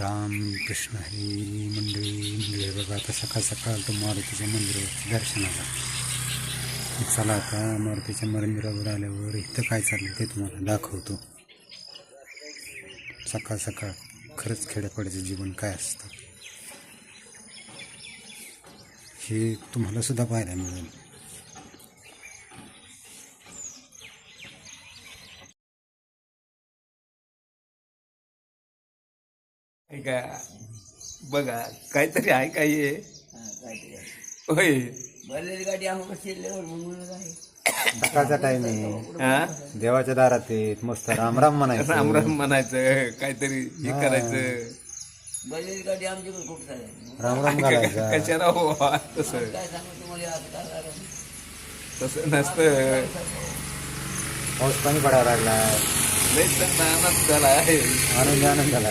राम कृष्ण हरी मंडळी बघा आता सकाळ सकाळ तो मारुतीच्या मंदिरावरती दर्शनाला. चला आता मारुतीच्या मंदिरावर आल्यावर इथं काय चाललं ते तुम्हाला दाखवतो. सकाळ सकाळ खरंच खेड्यापाड्याचं जीवन काय असतं हे तुम्हाला सुद्धा पाहायला मिळेल. का बघा काहीतरी आहे काय हे? होय गाडी आम्हाला शिरल्यावर म्हणून आहे. सकाळचा टाइम आहे, हा देवाच्या दारात येत मस्त राम राम म्हणायचं. राम राम म्हणायचं, काहीतरी हे हा. करायचं. बैलगाडी गाडी आमच्याकडे खूप आहे. राम राम घालायचा. कशाला हो तसं काय सांगू तुम्हाला आज काय झालं? तसं नसतं. पाऊस पाणी पडायला लागला, लय चांगला आनंद झाला आहे. आनंद आनंद झाला.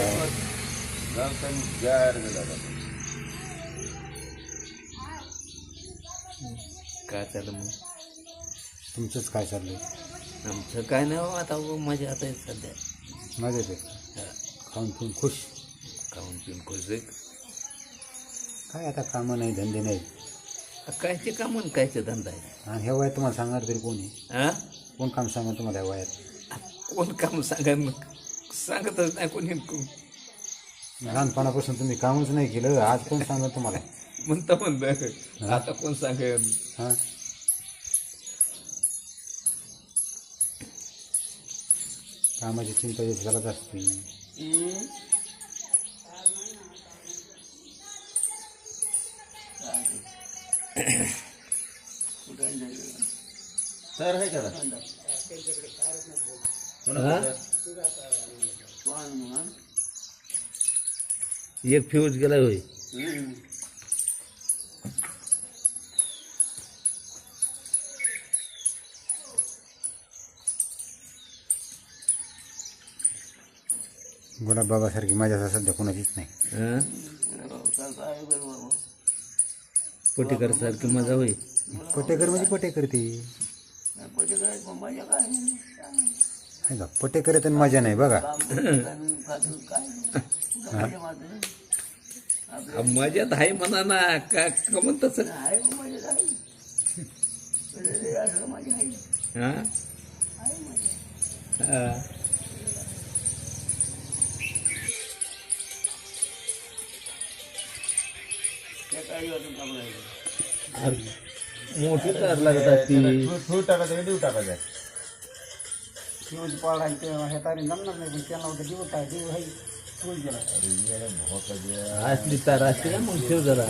काय चालू मग तुमचंच काय चाललंय? आमचं काय नाही हो, आता मजा आता आहे सध्या. मजेत आहे, खाऊन पिऊन खुश. खाऊन पिऊन खुश आहे. काय आता कामं नाही, धंदे नाही, कायचे काम आणि कायचे धंदा आहे. आणि हे वयात तुम्हाला सांगणार तरी कोणी? हा कोण काम सांगणार तुम्हाला ह्या वयात? कोण काम सांगतच नाही कोणी. लहानपणापासून तुम्ही कामच नाही केलं, आज कोण सांगणार तुम्हाला? म्हणतं आता कोण सांगेल. हां कामाची चिंता जी करत असते. तर आहे का एक फ्यूज गेला होय. गुलाब बाबासारखी माझ्या सध्या कोणाचीच नाही. पोटेकर सारखी मजा होई. पटेकर म्हणजे पटेकर ती मजा काय आहे का? पटेकर तर मजा नाही बघा. मजात आहे म्हणा ना का म्हणत आहे मजा आहे. मजा आहे. हा हा. मोठी तार लागत असती. फ्यूज टाकायचं देऊ टाकायचं. फ्यूज पाडायचं हे तारी जमणार नाही, पण त्यांना होतं देऊ टाक देऊ आहे फ्यूज गेला. असली तार असते ना मग ठेव जरा.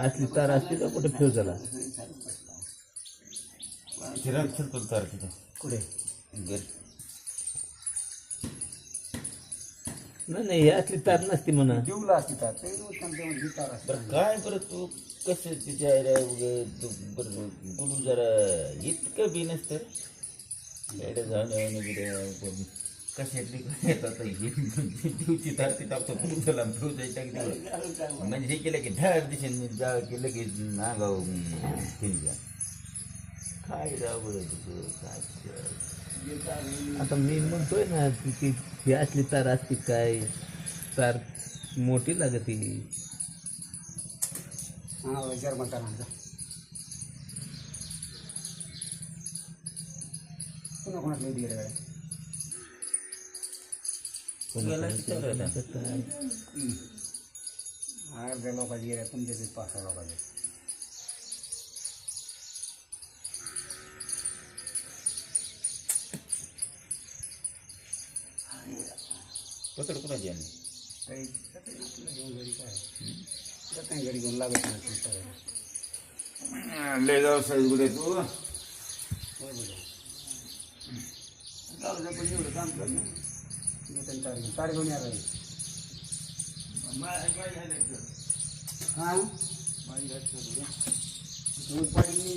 असली तार असते का कुठे ठेव जरा. कुठे नाही ही असली तार नसती म्हणा. जीवला असती तार ते तार असते. काय बरं तू कसं तिच्या गुरु जरा इतकं बी नसतं कशातली दिवची तार ती टाकतो पुरुषाला म्हणजे हे केलं की ढाळ दिशेने जा केलं की नागाव फिरल्या काय राव बरं तुझं काय. आता मी म्हणतोय ना ती ही असली तार असती काय तार मोठी लागती. हां जर्मन तार पुन्हा कोणाच नाही दिलं अर्ध्या लोकांची गेल्या तुमच्या 5-6 लोकांचे. पकड कुणाची आहे काही घेऊन घरी काय घरी घेऊन लागत नाही. लय जाऊ साईज कुठे तू एवढं काम कर ना तार घेऊन यायला. हां पाडीन मी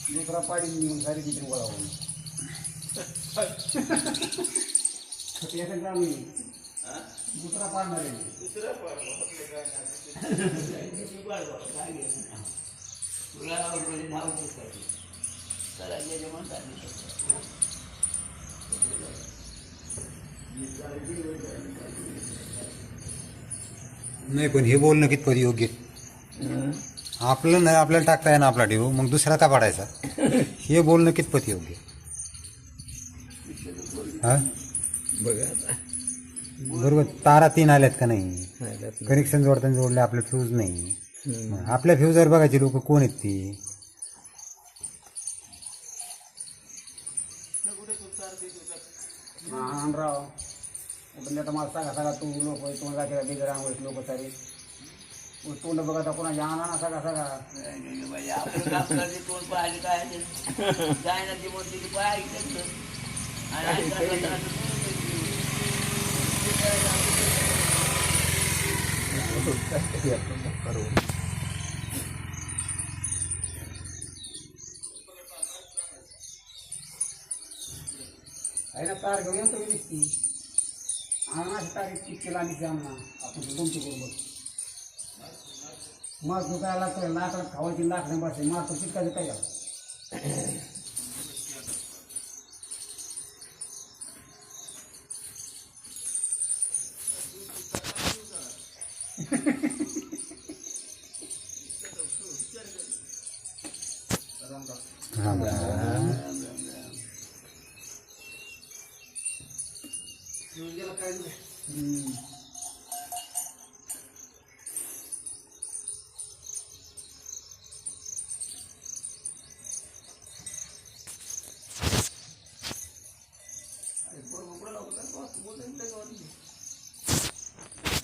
दुसरा पाडीन मी मग सारी किती गोळा होऊन आम्ही दुसरा पाडणार आहे. तुला नाव करायचं. नाही पण हे बोलणं कितपत योग्य आहे? हं? आपलं नाही आपल्याला टाकता येणार आपला ठेवू मग दुसरा का पाडायचा हे बोलणं कितपत योग्य आहे? हा बघा आता बरोबर तारा 3 आल्यात का नाही नाही जात नाही. कनेक्शन जोडताना जोडले आपले फ्यूज नाही हं. मग आपल्या फ्यूजवर बघायचे लोक कोण आहेत ती राव पण आता मला सांगा सांगा तू लोक तोंड जाते बिगर आंघोळीत लोक सारे तोंड बघा कोणा जाणार ना सगळा सगळा आपलं काम करते कोण पाहिजे काय काय ना ती म्हणते ती पाहिजे आहे ना तार घेऊन येतो दिसती आणा तारीख किती लांबी जाणार आपण तुमची बरोबर मग तू काय लागतं लाकडं खावायची लाकडं बसते मग तू चिटकायचं काय झालं राम राम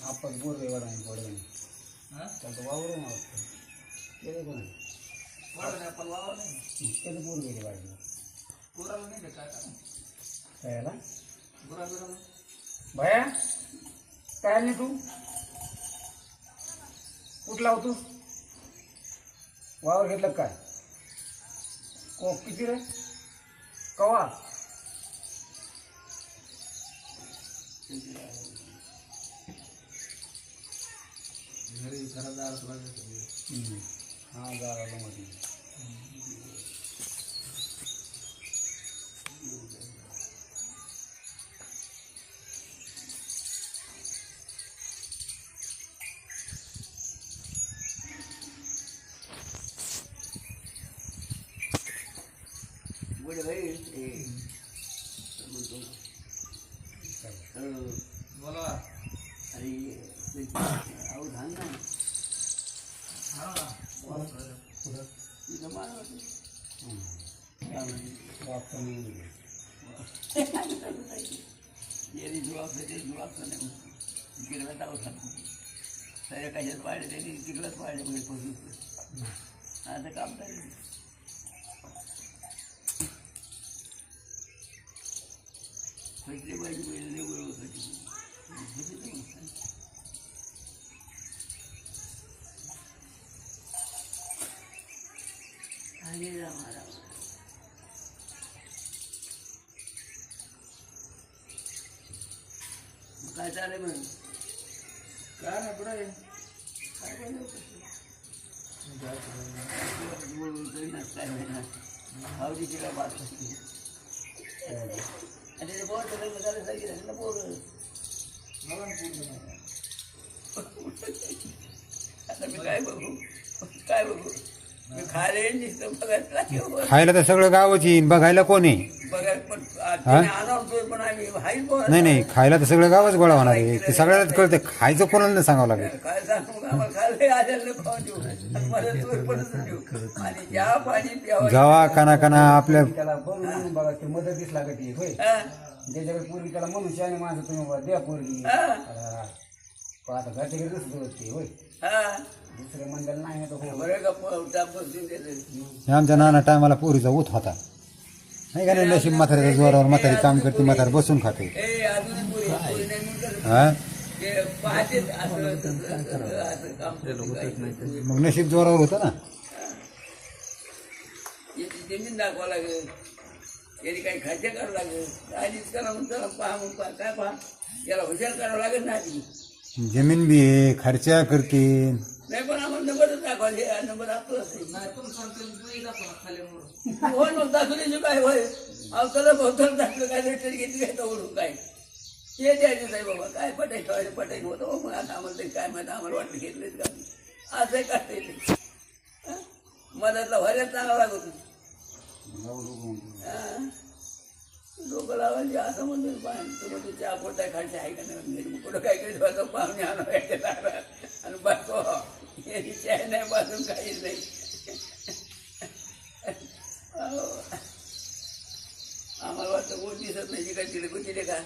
आपण बोर एवढा आहे पडलं त्याचं वावर त्याचं कोण आहे त्याचं बोर गेले वाढलं कायला भया काय नाही तू कुठला होतो वावर घेतलं काय कोक किती रे कवा हा जायला मध्ये कशात पाहिजे त्यांनी तिकडंच पाहिजे आता काम करायचं खर्चे पाहिजे पहिले बरोबर खर्च काय चाललंय म्हणून काय नाही पुढे काय आवडीची बात आणि ते बोर्ड लग्न झालं सांगितलं ना पोरं आता मी काय बघू मी खायला येईन दिसतं बघायला खायला तर सगळं गावच येईन बघायला कोण आहे बघायला पण आणवतोय पण आम्ही हाई नाही नाही खायला तर सगळं गावच गोळा होणार आहे ते सगळ्यालाच कळतं खायचं कोणाला नाही सांगावं लागेल काय सांगू आम्हाला खायला आलेलं खाऊन देऊ आणि मला चोर पडत देऊ आणि ज्या पाणी प्यावं जेव्हा काना काना आपल्या त्याला बघून म्हणून बघा ते मदतीस लागत आहे होय त्याच्याकडे पोरगी त्याला म्हणून शाने माणसं तुम्ही बाबा द्या पोरगी पण आता घरच्या घरी नसत होते होय दुसऱ्या मंडळ नाही तर हो बरं का बसून देते आमच्या नाना टायमाला पोरीचा ऊत होता नाही का नाही नशीब म्हाताऱ्याच्या जोरावर म्हातारी काम करते म्हातारी बसून खाते ए अजून पुरी नाही म्हणतात हा ते पाहते असं काम करते मग नशीब जोरावर होतं ना याची जमीन दाखवा लागेल याने काही खर्च करावं लागेल आधीच करा मग चला पहा मग काय पहा याला हुशार करावं लागेल ना आधी जमीन बी आहे खर्चा करते नाही पण आम्हाला नंबरच दाखवायचे नंबर आपला हो मग दाखवण्याचे काय होय अवतला बहुतल दाखलं काय लेटर घेतली काय तर काय ते द्यायचं नाही बाबा काय पटाई ठेवायचं पटाई होतं हो, मग आता आम्हाला तरी काय माहिती आम्हाला वाटलं घेतलेच का असं करता येते मधातला भऱ्यात चांगला लागत डोकं लावायचे असं म्हणतो तू म्हणतो चहा पोटा खायचे आहे का नाही मग कुठं काय काही ठेवायचं पाहुणे आणून आणि बस याची चहा नाही पासून काहीच नाही आम्हाला वाटतं कोण दिसत नाही काय तिथे कुठे का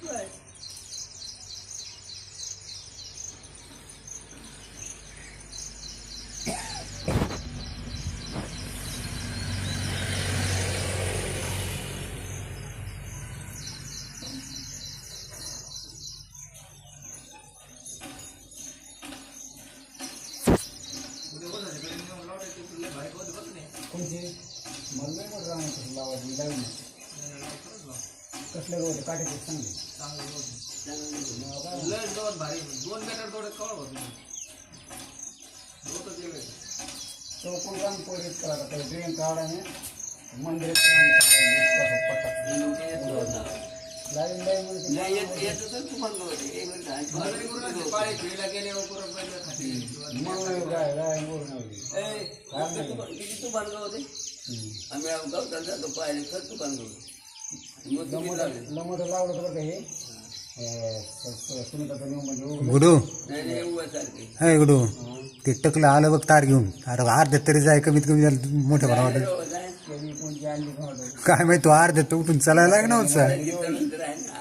बस कोणते मला नाही मोठं राहणार लावायची लावून कसले गवत काटायचे चांगले चौकोन काम पोरीत करा ड्रेन काढाने मंदिरात लाईन येतं तर तुम्हाला किती तू बांधगाव होते आम्ही गावतात जातो पाहिले तर तू बांधगाव लमोदर लावलं तर बघा हे सुनीताचा नियम म्हणजे गुडू नाही उभासारखे हे गुडू ते टकलं आलं बघ तार घेऊन अरे अर्ध्यात तरी जाय कमीत कमी झालं मोठ्या भरा वाटत कोणची आणली काय माहिती तो अर्ध्यात उठून चालायला लागला नव्हता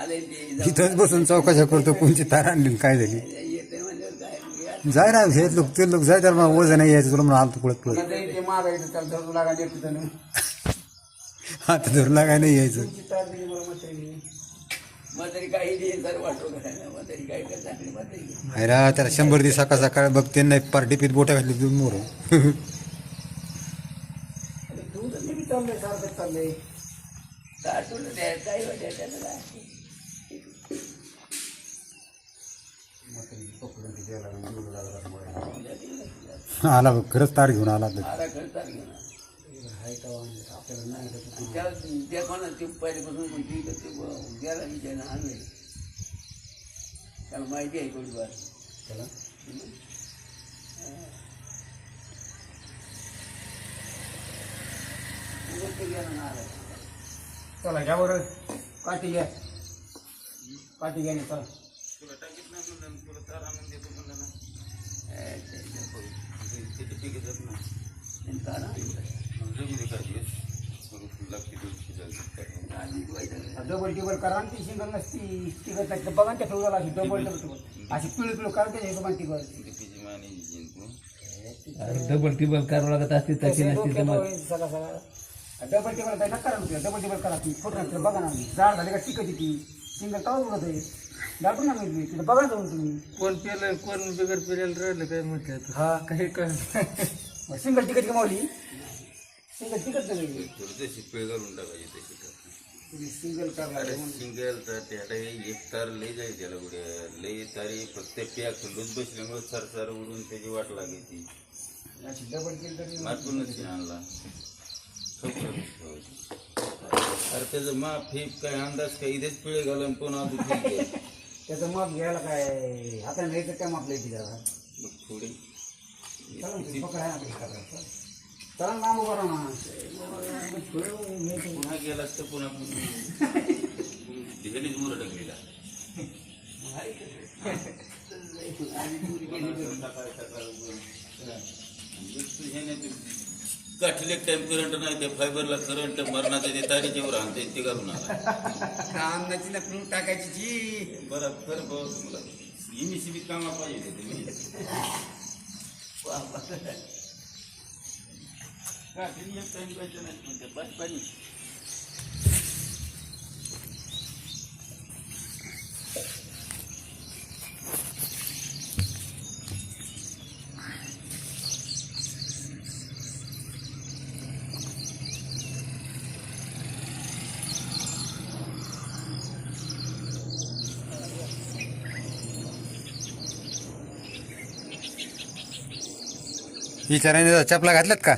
आले ते इथंच बसून चौकशा करतो कोणची तार आणली काय झाली येते म्हणजे काय जाय ना हे लोक ते लोक जाय तर मग वजन नाही यायचं तुला म्हणून आलतो कुळत कुळत ते मागायचं त्याला धरू लागायला येत तिथं आता धरून लागाय नाही यायचं तुमची तार दिली मला म्हातारी मग तरी काही दिवस जर वाटतो करायला मग तरी काय काय चांगली मग तरी अरे त्याला 100 दिवस सकाळ सकाळ बघते नाही पार्टीपीत बोट्या घातली तुम्ही मोर दूध मी चाललंय सारखं चाललंय साठवून द्यायचं काही वाटायचं त्याला काय म्हातारी पकडून ते द्यायला लागून लागला आला बघ खरंच तार घेऊन आला तर. आरा करतात घेऊन हाय का आपल्याला नाही तर त्या कोणा ते पहिल्यापासून कोणती ते गेला विचार आणले त्याला माहिती आहे कोणी बार त्याला गेला ना आला चला घ्या बरं काठी घ्या काठी घ्या चला डबल टेबल करा आणि ती सिंगल नसती तिकट नाही बघा त्या ठेवला अशी डबल टेबल अशी पिळू पिळू करा त्याच्या हिशोबाने ती डबल टिबल करावं लागत असते तशी नसते जमत. सगळा सगळा डबल टेबल काय नका करा डबल टेबल करा ती फोटो बघा ना जाड झाले का टिकत ती सिंगल तवाच उडत आहे दाटून ना मिळते तिथं बघा ना जाऊन तुम्ही कोण पेलं कोण बिगर पेलेलं राहिलं काय म्हणतात हा काही काय सिंगल तिकट कमावली सिंगल तिकट नाही तशी पेळ घालून टाकायची तशी तुम्ही सिंगल करा सिंगल तर त्याला एक तार लय जाईल त्याला उड्या लय तारी फक्त पॅक लूज बसल्यामुळे सरसर उडून त्याची वाट लागायची अशी डबल केली तरी मातूनच आणला अरे त्याचं माप हे काय अंदाज काय इथेच पिळे घालून पुन्हा त्याचं माप घ्यायला काय आता घ्यायचं काय माप लिहायची जरा थोडी चला ना, पकड आहे ना आपली काका. चला ना लांब उभा राहा ना. पुन्हा गेलास तर पुन्हा तिघांनीच मोर टाकलेला काठीला एक टाइम करंट नाही त्या फायबरला करंट मरणाचं ते तारीच्यावर आणते ते घालून आला अन्नाची नकलून टाकायची जी बरं बरं बघ मला इमिसिबी कामा पाहिजे तुम्ही काठीला एक टाइम पाहिजे नाही म्हणते बस पाणी विचाराने चपला घातल्यात का